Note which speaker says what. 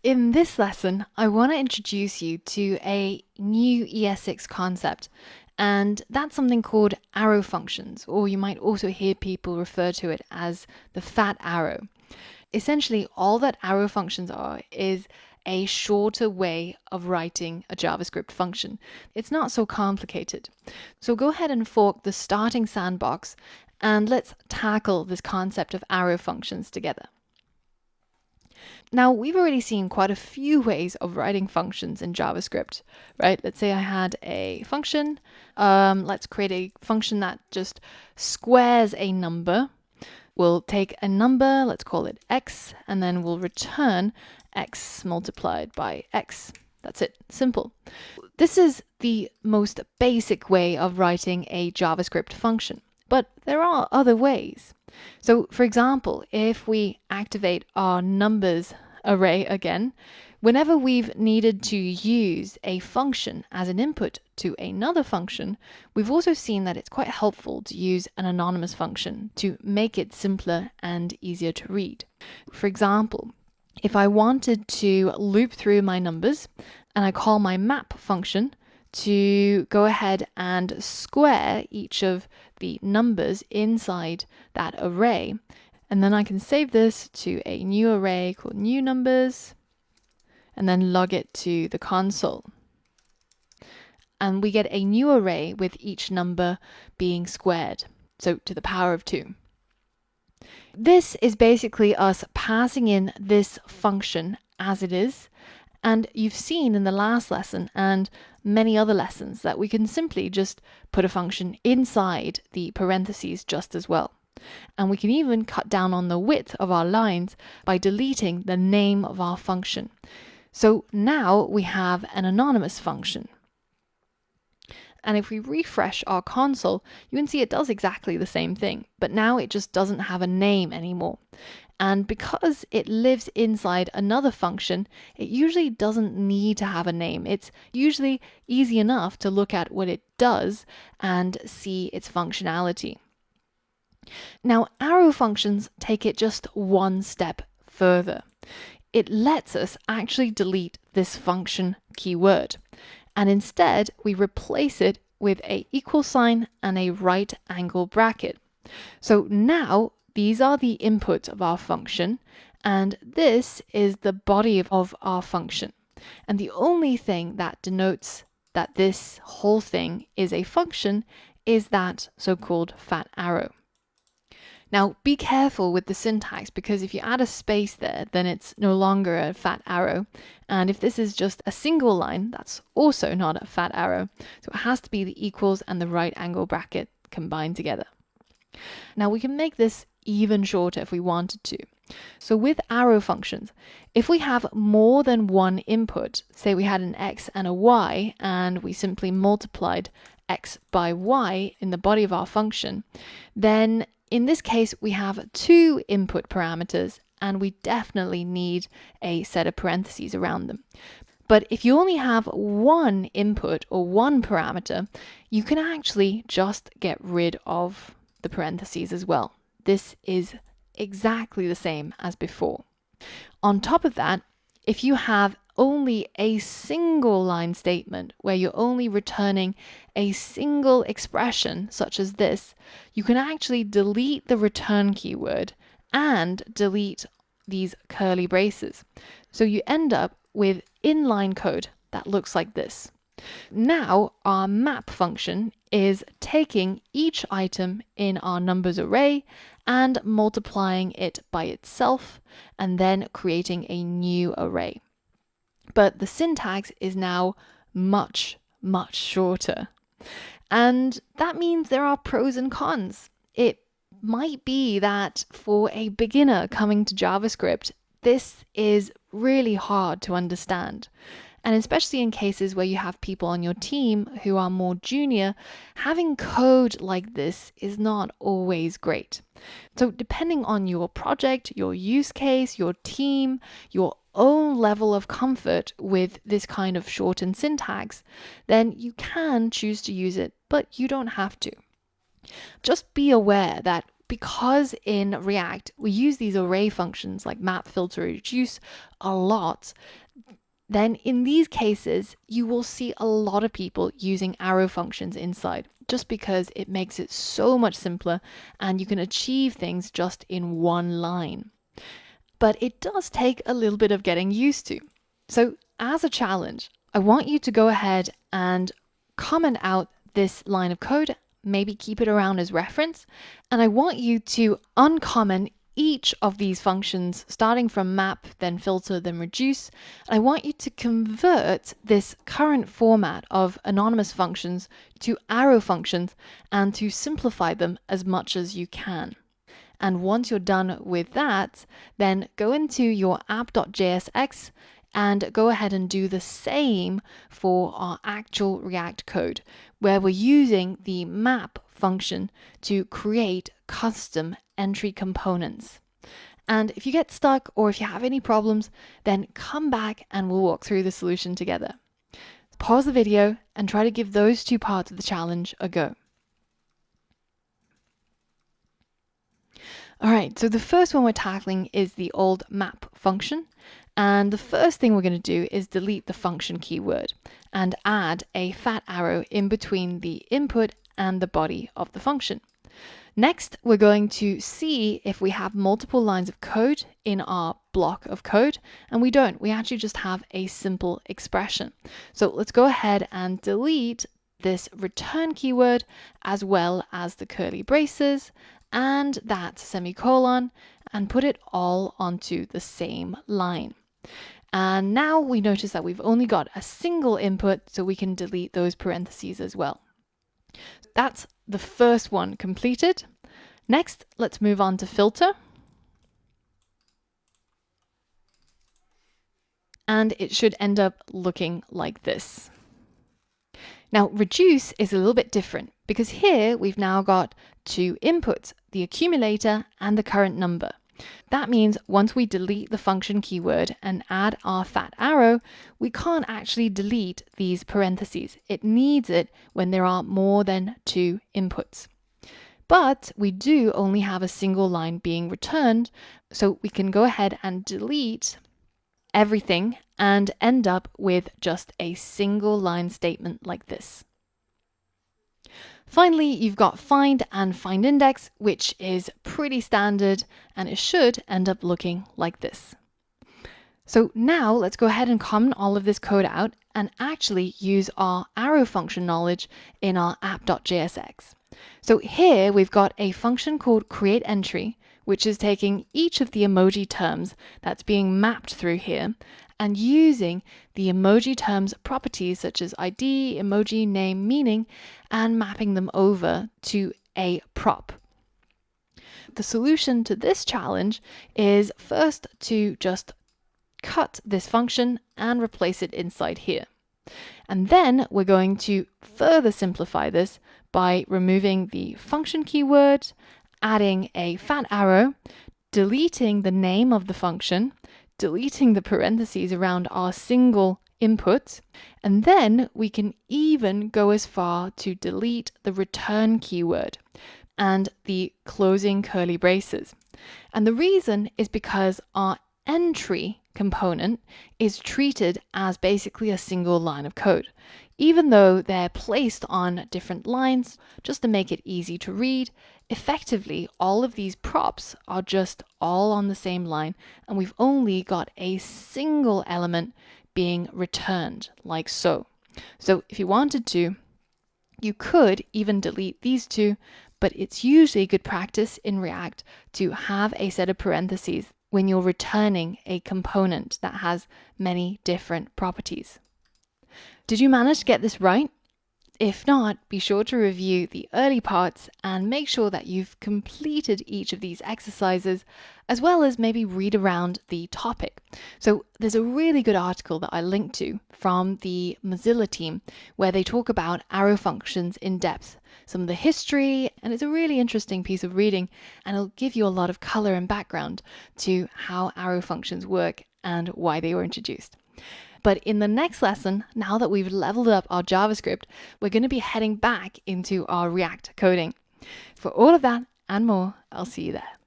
Speaker 1: In this lesson, I want to introduce you to a new ES6 concept, and that's something called arrow functions, or you might also hear people refer to it as the fat arrow. Essentially, all that arrow functions are is a shorter way of writing a JavaScript function. It's not so complicated. So go ahead and fork the starting sandbox, and let's tackle this concept of arrow functions together. Now, we've already seen quite a few ways of writing functions in JavaScript, right? Let's say I had a function. Let's create a function that just squares a number. We'll take a number, let's call it x, and then we'll return x multiplied by x. That's it, simple. This is the most basic way of writing a JavaScript function, but there are other ways. So for example, if we activate our numbers array again, whenever we've needed to use a function as an input to another function, we've also seen that it's quite helpful to use an anonymous function to make it simpler and easier to read. For example, if I wanted to loop through my numbers and I call my map function to go ahead and square each of the numbers inside that array, and then I can save this to a new array called new numbers and then log it to the console. And we get a new array with each number being squared, so to the power of 2. This is basically us passing in this function as it is, and you've seen in the last lesson and many other lessons that we can simply just put a function inside the parentheses just as well. And we can even cut down on the width of our lines by deleting the name of our function. So now we have an anonymous function. And if we refresh our console, you can see it does exactly the same thing, but now it just doesn't have a name anymore. And because it lives inside another function, it usually doesn't need to have a name. It's usually easy enough to look at what it does and see its functionality. Now, arrow functions take it just one step further. It lets us actually delete this function keyword, and instead we replace it with a equal sign and a right angle bracket. So now these are the inputs of our function, and this is the body of our function. And the only thing that denotes that this whole thing is a function is that so-called fat arrow. Now, be careful with the syntax, because if you add a space there, then it's no longer a fat arrow. And if this is just a single line, that's also not a fat arrow. So it has to be the equals and the right angle bracket combined together. Now, we can make this even shorter if we wanted to. So with arrow functions, if we have more than one input, say we had an x and a y, and we simply multiplied x by y in the body of our function, then in this case, we have 2 input parameters, and we definitely need a set of parentheses around them. But if you only have one input or one parameter, you can actually just get rid of the parentheses as well. This is exactly the same as before. On top of that, if you have only a single line statement where you're only returning a single expression such as this, you can actually delete the return keyword and delete these curly braces. So you end up with inline code that looks like this. Now our map function is taking each item in our numbers array and multiplying it by itself and then creating a new array. But the syntax is now much, much shorter. And that means there are pros and cons. It might be that for a beginner coming to JavaScript, this is really hard to understand. And especially in cases where you have people on your team who are more junior, having code like this is not always great. So depending on your project, your use case, your team, your own level of comfort with this kind of shortened syntax, then you can choose to use it, but you don't have to. Just be aware that because in React, we use these array functions like map, filter, reduce a lot, then in these cases, you will see a lot of people using arrow functions inside, just because it makes it so much simpler and you can achieve things just in one line. But it does take a little bit of getting used to. So as a challenge, I want you to go ahead and comment out this line of code, maybe keep it around as reference, and I want you to uncomment each of these functions, starting from map, then filter, then reduce. I want you to convert this current format of anonymous functions to arrow functions and to simplify them as much as you can. And once you're done with that, then go into your app.jsx and go ahead and do the same for our actual React code, where we're using the map function to create custom entry components. And if you get stuck or if you have any problems, then come back and we'll walk through the solution together. Pause the video and try to give those two parts of the challenge a go. All right, so the first one we're tackling is the old map function. And the first thing we're going to do is delete the function keyword and add a fat arrow in between the input and the body of the function. Next, we're going to see if we have multiple lines of code in our block of code, and we don't. We actually just have a simple expression. So let's go ahead and delete this return keyword as well as the curly braces and that semicolon and put it all onto the same line. And now we notice that we've only got a single input, so we can delete those parentheses as well. That's the first one completed. Next, let's move on to filter. And it should end up looking like this. Now, reduce is a little bit different because here we've now got two inputs, the accumulator and the current number. That means once we delete the function keyword and add our fat arrow, we can't actually delete these parentheses. It needs it when there are more than two inputs. But we do only have a single line being returned, so we can go ahead and delete everything and end up with just a single line statement like this. Finally, you've got find and find index, which is pretty standard, and it should end up looking like this. So now let's go ahead and comment all of this code out and actually use our arrow function knowledge in our app.jsx. So here we've got a function called create entry, which is taking each of the emoji terms that's being mapped through here and using the emoji terms properties such as ID, emoji, name, meaning, and mapping them over to a prop. The solution to this challenge is first to just cut this function and replace it inside here. And then we're going to further simplify this by removing the function keyword, adding a fat arrow, deleting the name of the function, deleting the parentheses around our single input, and then we can even go as far to delete the return keyword and the closing curly braces. And the reason is because our entry component is treated as basically a single line of code, even though they're placed on different lines just to make it easy to read. Effectively, all of these props are just all on the same line, and we've only got a single element being returned, like so. So if you wanted to, you could even delete these two, but it's usually good practice in React to have a set of parentheses when you're returning a component that has many different properties. Did you manage to get this right? If not, be sure to review the early parts and make sure that you've completed each of these exercises, as well as maybe read around the topic. So there's a really good article that I linked to from the Mozilla team where they talk about arrow functions in depth, some of the history, and it's a really interesting piece of reading, and it'll give you a lot of color and background to how arrow functions work and why they were introduced. But in the next lesson, now that we've leveled up our JavaScript, we're going to be heading back into our React coding. For all of that and more. I'll see you there.